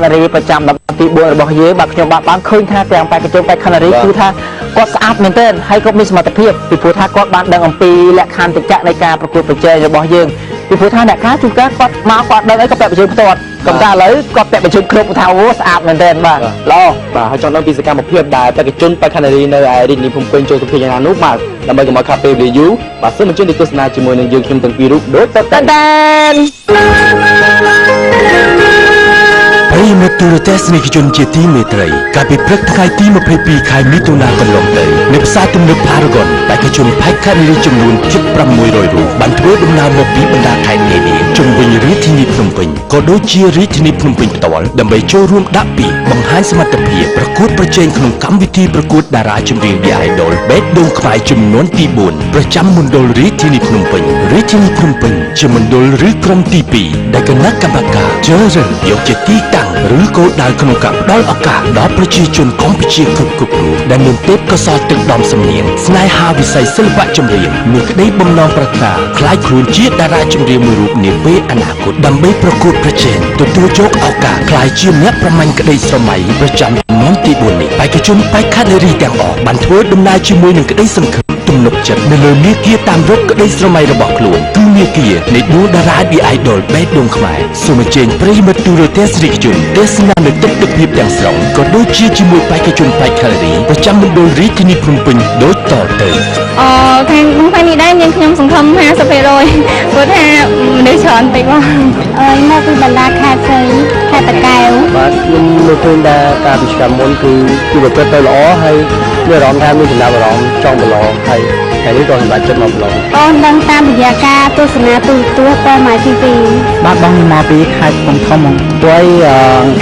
นารีประจำแบบตีบัวบอกเยอะแบบขยมบางคืนท่าแต่งไปกระจงไปคานารีคือท่าก็สะอาดเหมือนเดิมให้ก็มีสมรรถภาพปีผู้ท่าก็บานดังอัมปีและคันติดจะในการประกวดประเจยบอกเยอะปีผู้ท่าเนี่ยค้าจุกก็มาก็ดังไอ้ก็แปะประชุมตัวกำตาเลยก็แปะประชุมครบท่าโอ้สะอาดเหมือนเดิมบ้างรอบ่าเขาจองต้องปีสกรรมมาเพียบได้แต่กระจุนไปคานารีในไอ้ดินนี้ผมเป็นโจทุกทีอย่างนุกมากแล้วมันก็มาคาเฟ่รีวิวบ่าซึ่งมันจุนในโฆษณาจมูกหนึ่งยืนขึ้นตั้งปีรูปโดยตัดกันប្រិយមិត្តទូរទស្សនិកជនជាទីមេត្រីកាលពីព្រឹកថ្ងៃទី22ខែមិថុនាកន្លងទៅនៅផ្សារទំនើប Paragon បេក្ខជនផែកខេត្តនារីចំនួនជិត600រូបបានធ្វើដំណើរមកពីបណ្ដាខេត្តនានាជុំវិញរាជធានីភ្នំពេញក៏ដូចជារាជធានីភ្នំពេញផ្ទាល់ដើម្បីចូលរួមដាក់ពាក្យបង្ហាញសមត្ថភាពប្រកួតប្រជែងក្នុងកម្មវិធីប្រកួតតារាចម្រៀង The Idol បេះដូងខ្មែរចំនួនទី4ប្រចាំមណ្ឌលរាជធានីភ្នំពេញរាជធានីភ្នំពេញជាមណ្ឌលឬក្រុមទី2ដែលគណៈកម្មការជ្រើសរើសយកជាទីតាំងឬគោលដៅក្នុងការផ្ដល់ឱកាសដល់ប្រជាជនកម្ពុជាគ្រប់រូបដែលមានទេពកោសល្យទឹកដមសំនៀងស្នេហាវិស័យសិល្បៈចម្រៀងមានក្តីបំណងប្រាថ្នាក្លាយខ្លួនជាតារាចម្រៀងមួយរូបនាពេលអនាគតដើម្បីប្រកួតប្រជែងទទួលយកឱកាសក្លាយជាអ្នកប្រមាញ់ក្តីស្រមៃប្រចាំឆ្នាំទី4នេះបេក្ខជនបេក្ខនារីទាំងអស់បានធ្វើដំណើរជាមួយនឹងក្តីសង្ឃឹមទំនុកចិត្តនៅលើមាគ៌ាតាមរកក្តីស្រមៃរបស់ខ្លួនគឺមាគ៌ានៃដួងតារា The Idol បេះដូងខ្មែរសូមអញ្ជើញប្រិយមិត្តទូរទស្សនិកជនទេសនានៅទស្សនវិជ្ជាទាំងស្រុងក៏ដូចជាជាមួយបេក្ខជនផ្នែកខាងរីប្រចាំមណ្ឌលរាជធានីភ្នំពេញដូចតទៅខាងក្នុងថ្ងៃនេះដែរមានខ្ញុំសង្ឃឹម 50% ព្រោះថាមនុស្សច្រើនពេកបងមកពីបណ្ដាខេត្តផ្សេងខេត្តតាកែវបាទខ្ញុំមើលឃើញថាការពិកម្មមុនគឺប្រព្រឹត្តទៅល្អហើយមានអារម្មណ៍ថាមានចំណាប់អារម្មណ៍ចង់ប្រឡងហើយថ្ងៃនេះក៏សម្រាប់ចិត្តមកប្រឡងអូនដឹងតាមរយៈការទស្សនាទូរទស្សន៍តមកទី2បាទបងមកពីខេត្តកំធំព្រោះ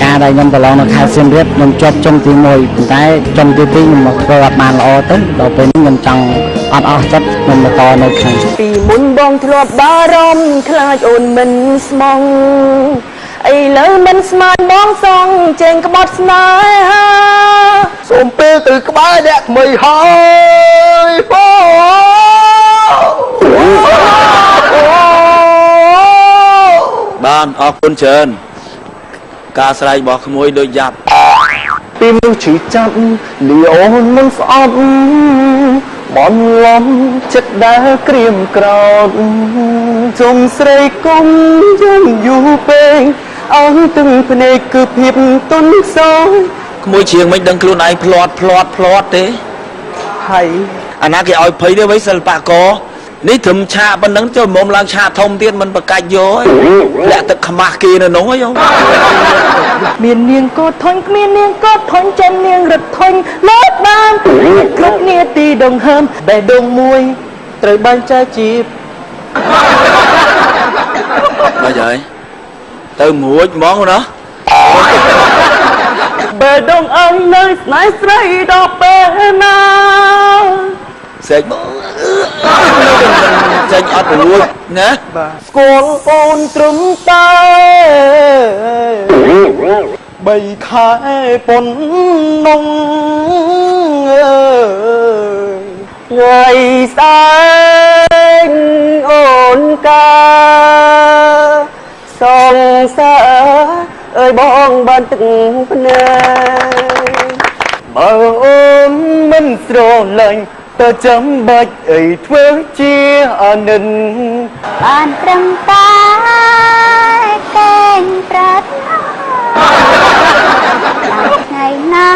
ការដែលខ្ញុំប្រឡងនៅខេត្តសៀមរាបខ្ញុំជាប់ចុងទី1ប៉ុន្តែចុងទី2ខ្ញុំមកធ្វើអត់បានល្អទៅដល់ពេលនេះខ្ញុំចង់អត់អស់ចិត្តខ្ញុំបន្តនៅខាងពីមុនបងធ្លាប់បារម្ភខ្លាចអូនមិនស្មងឥឡូវមិនស្មានបងសងចេញក្បត់ស្នេហាសូមពេលទៅក្បែរអ្នកថ្មីហើយបានអរគុណច្រើនការស្រែករបស់ក្មួយដូចយ៉ាប់ពីមនុស្សឈឺចាប់លីអូនមិនស្អប់បនលំចិត្តដែលក្រៀមក្រោតជុំស្រីគុំយើងយូរពេកអើទឹងភ្នែកគឺភាពទុនខ្សោយក្មួយជ្រៀងមិនដឹងខ្លួនឯងផ្លាត់ទេហើយអាណាគេឲ្យភ័យទេវិញសិល្បករនេះត្រឹមឆាកប៉ុណ្ណឹងចូលមុំឡើងឆាកធំទៀតមិនប្រកាច់យកលាក់ទឹកខ្មាស់គេនៅនោះហ៎មាននាងក៏ធន់គ្មាននាងក៏ធន់ចំនាងរត់ធន់លើកបានគ្រប់នាទីដងហើមបេះដូងមួយត្រូវបានចែកជាបាទហើយទៅរួចហ្មងណាបេះដូងអញនៅស្នេហ៍ស្រីដល់ពេលណាសេចចេញអត់រួចណាស្គាល់អូនត្រឹមតែ3ខែប៉ុណ្ណឹងថ្ងៃស្អែកអូនកាសងសារអើយបងបានទឹកភ្នែកបើអូនមិនស្រឡាញ់តើចាំបាច់អីធ្វើជាអានិនបានត្រឹមតែកេងប្រាថ្នាថ្ងៃណា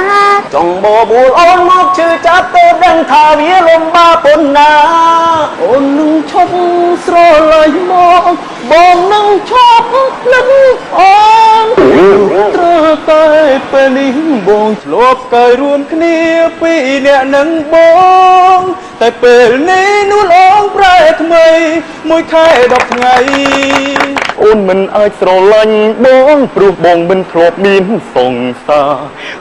ចង់បបួលអូនមកឈឺចាប់ទៅដឹងថាវាលំបាកប៉ុណ្ណាអូននឹងឈប់ស្រឡាញ់មកបងនឹងឈប់ភ្លេចអូនត្រូវតែពេលនេះបងឆ្លប់កែរួមគ្នាពីរអ្នកនឹងបងតែពេលនេះនួនអូនប្រែថ្មីមួយខែ10ថ្ងៃអូនមិនអាចស្រឡាញ់បងព្រោះបងមិនធ្លាប់មានសង្សារ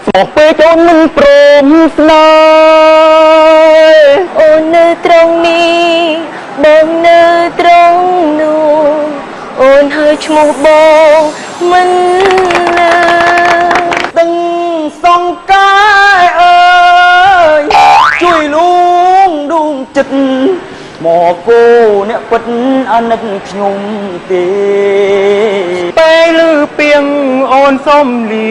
ស្មោះពេកអូនមិនព្រមស្នេហ៍អូននៅត្រង់នេះបងនៅត្រង់នោះអូនហើយឈ្មោះបងមិនលើដឹងសង្ការអើយជួយលួងដួងចិត្តមកគោអ្នកពិតអាណិតខ្ញុំទេពេលឮពីងអូន នសុំលា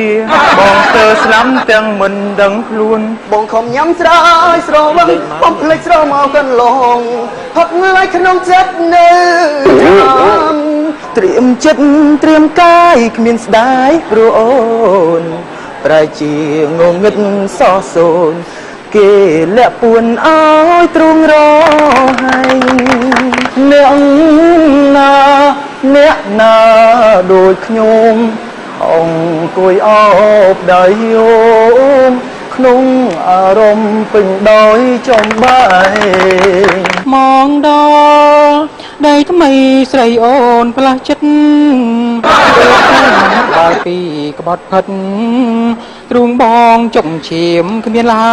បងទៅស្លាំទាំងមិនដឹងខ្លួនបងខំញ៉ាំស្រាយស្រវឹងបំភ្លេចស្រមកកន្លងហត់ឡើយក្នុងចិត្តនៅចាំត្រៀមចិត្តត្រៀមកាយគ្មានស្ដាយព្រោះអូនប្រែជាងងឹតសោះសូនគេលាក់ពួនអើយទ្រូងរហើយអ្នកណាដូចខ្ញុំអង្គុយអោបដៃយោមក្នុងអារម្មណ៍ពេញដោយចំបាយមកដល់ដៃថ្មីស្រីអូនផ្លាស់ចិត្តបើពីក្បត់ផិតទ្រូងបងចុកឈាមគ្មានឡើ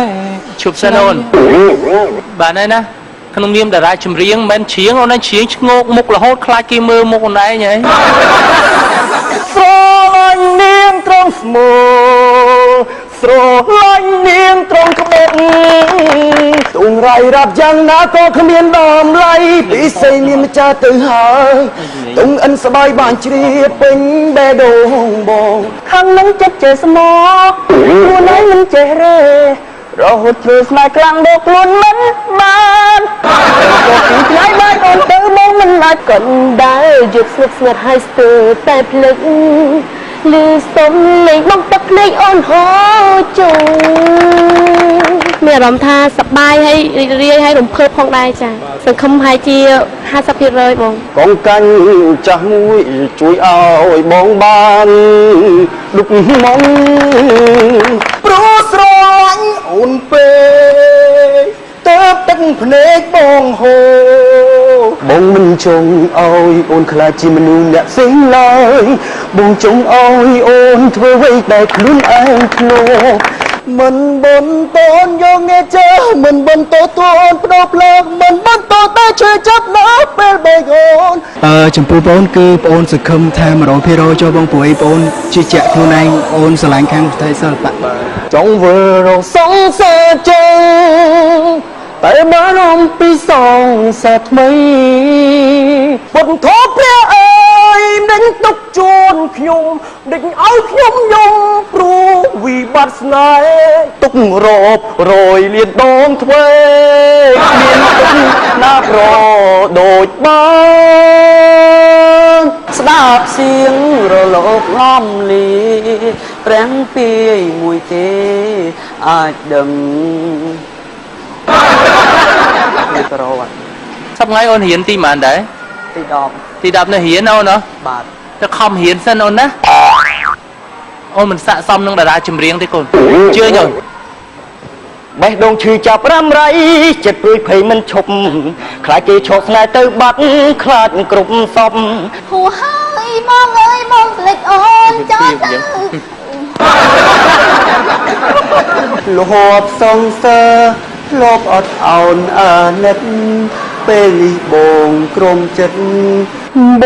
យឈប់សិនអូនបានហើយណាក្នុងនាមតារាចម្រៀងមិនច្រៀងអូនឯងច្រៀងឈ្ងោកមុខរហូតខ្លាចគេមើលមុខអូនឯងហីស្រឡាញ់នាងត្រង់ស្មោស្រឡាញ់នាងត្រង់ក្បត់ទុងរៃរាប់យ៉ាងណាក៏គ្មានតម្លៃពិសេសនាងម្ចាស់ទៅហើយទុងអិនស្បាយបានជ្រាបពេញបេះដូងបងខាងនឹងចិត្តចេះស្មោខ្លួនឯងមិនចេះរេរហូតធ្វើស្នេហ៍ខ្លាំងដល់ខ្លួនមិនបានក៏ពីថ្ងៃបានអូនទៅមកមិនអាចកណ្ដាលយកស្និទ្ធស្ងាត់ហើយស្ទើរតែភ្លេចលឺសុំលេងបងទឹកភ្លេចអូនហូរជុំមានអារម្មណ៍ថាសប្បាយហើយរីករាយហើយរំភើបផងដែរចា៎សង្ឃឹមហើយជា 50% បងកងកាញ់ចាស់មួយជួយឲ្យបងបានឌុបមកព្រោះស្រឡាញ់អូនពេកទៅទឹកភ្នែកបងហូរបងមិនចង់ឲ្យអូនខ្លាចជាមនុស្សអ្នកផ្សេងឡើយបងចង់ឲ្យអូនធ្វើអ្វីដែលខ្លួនឯងធ្លាប់មិនបនតូនយកងារចេះមិនបនតូនបដោផ្លើកមិនបនតូនតែជួយចាប់នៅពេលបែកអូនចំពោះបងគឺបងសង្ឃឹមថា 100% ចូលបងព្រោះឯងបងជឿជាក់ខ្លួនឯងអូនស្រឡាញ់ខាងវិស័យសិល្បៈចង់ធ្វើរងសងសាជើតែបានអំពីសងសាថ្មីពុទ្ធធម៌ព្រះអើយនឹងទុកជូនខ្ញុំដេញឲ្យខ្ញុំយំព្រោះវិបត្តិស្នេហ៍ទុករករយលានដងទ្វេមានទុកណាប្រដូចបានស្ដាប់เสียงរលកងំលីព្រះពាយមួយទេអាចដឹងនេះប្រវត្តិសប្ងៃអូនរៀនទីប៉ុន្មានដែរទី 10 នេះរៀនអូនហ៎បាទទៅខំរៀនសិនអូនណាអូនមិនស័ក្តិសមនឹងតារាចម្រៀងទេកូនជឿអូនបេះដូងឈឺចាប់រ៉ាំរៃចិត្តព្រួយភ័យមិនឈប់ខ្លាចគេឈប់ស្នេហ៍ទៅបាត់ខ្លាចគ្រប់សពហួហើយបងអើយបងភ្លេចអូនចោលទៅលហបសងសើលបអត់អោនអាណិតពេលនេះបងក្រុមចិត្តប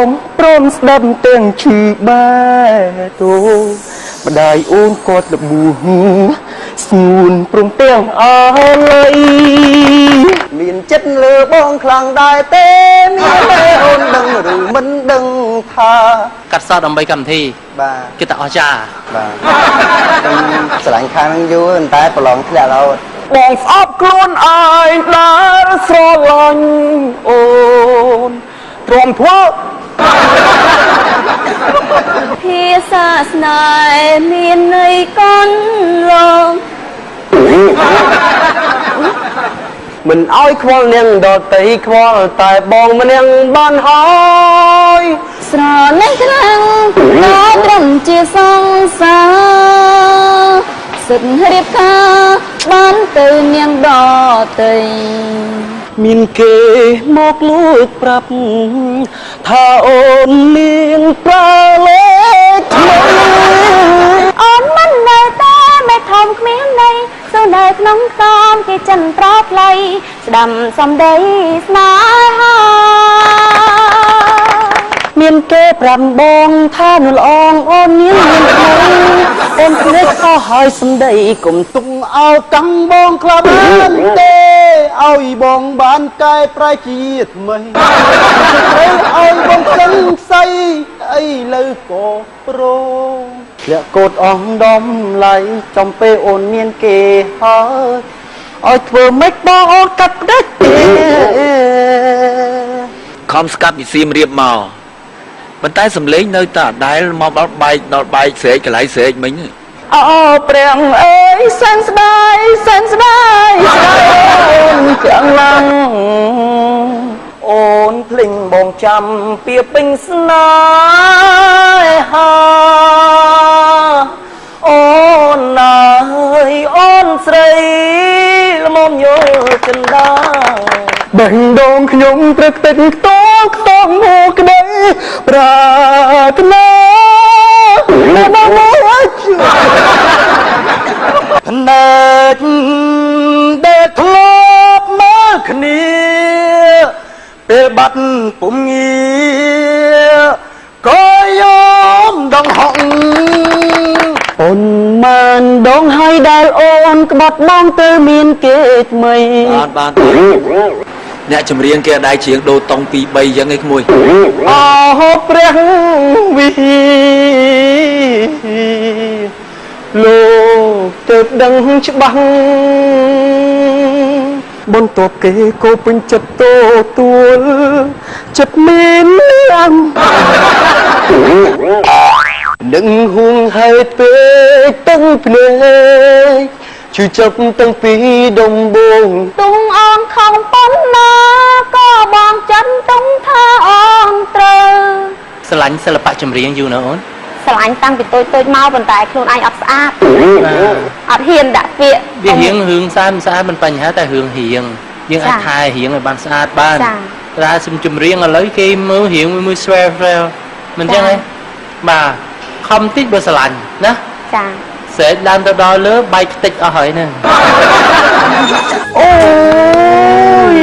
ងព្រមស្ដាប់ទាំងឈឺបែតូម្ដាយអូនគាត់លបួស្ងួនព្រមទាំងអល័យមានចិត្តលើបងខ្លាំងដែរទេមានតែអូនដឹងឬមិនដឹងថាកាត់សតដើម្បីកម្មវិធីបាទគេតអស្ចារ្យបាទស្រឡាញ់ខាងនឹងយូរតែប្រឡងធ្លាក់រហូតបងស្អប់ខ្លួនឯងដែលស្រឡាញ់អូនទ្រាំធ្វើភាសាស្នេហ៍មានន័យកន់ឡងមិនឲ្យខ្វល់នាងដតីខ្វល់តែបងម្នាក់បានហើយស្រឡាញ់ខ្លាំងដល់ត្រឹមជាសង្សារសិទ្ធិរៀបការបានទៅនាងដតីមានគេមកលួចប្រាប់ថាអូននាងប្រើលេខថ្មីអូនមិននៅតែមេធំគ្មានន័យសូវនៅក្នុងកំគេចិនប្រផ្លៃស្ដាំសំដីស្នេហាមានគេប្រាប់បងថានៅល្អងអូននាងមានថ្មីអូនភ្លេចអស់ហើយសំដីកុំទុំអោតាំងបងក្លាបានទេ ឲ្យបងបានកែប្រែជាតិថ្មីត្រូវឲ្យបងសឹងស័យអីលើក៏ប្រលាក់កូតអស់ដំឡៃចំពេលអូនមានគេហើយឲ្យធ្វើម៉េចបងអូនកាត់ផ្ដាច់ទេ ខំស្កាត់ពីសៀមរាបមកប៉ុន្តែសំលេងនៅតែអដែលមកដល់បែកស្រែកកន្លែងស្រែកមិញ អូព្រះអើយសែនស្ដាយសែនស្ដាយអូនចាំឡាំងអូនភ្លេងបងចាំពីពេញស្នេហាអូនណាយអូនស្រីល្មមយកចិនដាបេះដូងខ្ញុំព្រឹកទឹកខ្ទងខ្ទងមកក្ដីប្រាថ្នាណាមកភ្នែកដែលធ្លាប់មកគ្នាពេលបាត់ពុំងារក៏យอมដងហក់អូនមិនដងហើយដែលអូនក្បត់បងទៅមានគេថ្មី បានអ្នកចម្រៀងគេអដៃជ្រៀងដូរតុង 2 3 យ៉ាងឯងក្មួយ អូព្រះវិលោកទើបដឹងច្បាស់បន្ទាប់គេក៏ពេញចិត្តទទួលចិត្តមានឡើងនឹងហួងហេតុពេកទាំងភ្នែកជឿចាប់ទាំងពីដំបូង ទុំអងខំប៉ុណ្ណាក៏បងចិត្តទុំថាអងត្រូវ ស្រឡាញ់សិល្បៈចម្រៀងយូរណាអូន ស្រឡាញ់តាំងពីតូចៗមកប៉ុន្តែខ្លួនឯងអត់ស្អាតអត់ហ៊ានដាក់ពាក្យ វារៀងរឿងស្អាតមិនបញ្ហាតែរឿងរៀងយើងអាចថែរៀងឲ្យបានស្អាតបានតែសំចម្រៀងឥឡូវគេមើលរៀងមួយស្វែមិនចឹងទេបាទខំតិចបើស្រឡាញ់ណា ចា ស្រែកឡើងទៅដល់លើបែកខ្ទេចអស់ហើយហ្នឹង អូយ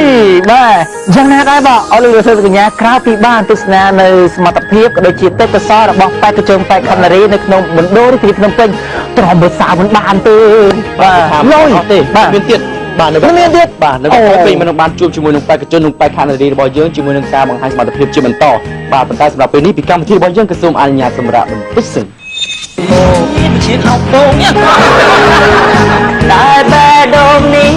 បាទយ៉ាងណាដែរបាទអរលោកលោកសិស្សកញ្ញាក្រៅពីបានទស្សនានៅសមត្ថភាពក៏ដូចជាទេពកោសល្យរបស់បេក្ខជនបេក្ខនារីនៅក្នុងមណ្ឌលរាជធានីភ្នំពេញទ្រាំមើលសៅមិនបានទេបាទលុយទេបាទមានទៀតបាទនៅមានទៀតបាទនៅពេលមិនបានជួបជាមួយនឹងបេក្ខជននិងបេក្ខនារីរបស់យើងជាមួយនឹងការបង្ហាញសមត្ថភាពជាបន្តបាទប៉ុន្តែសម្រាប់ពេលនេះពីកម្មវិធីរបស់យើងក៏សូមអនុញ្ញាតសម្រាប់បន្តិចសិនជាអោបពងតែបែរដូងនេះ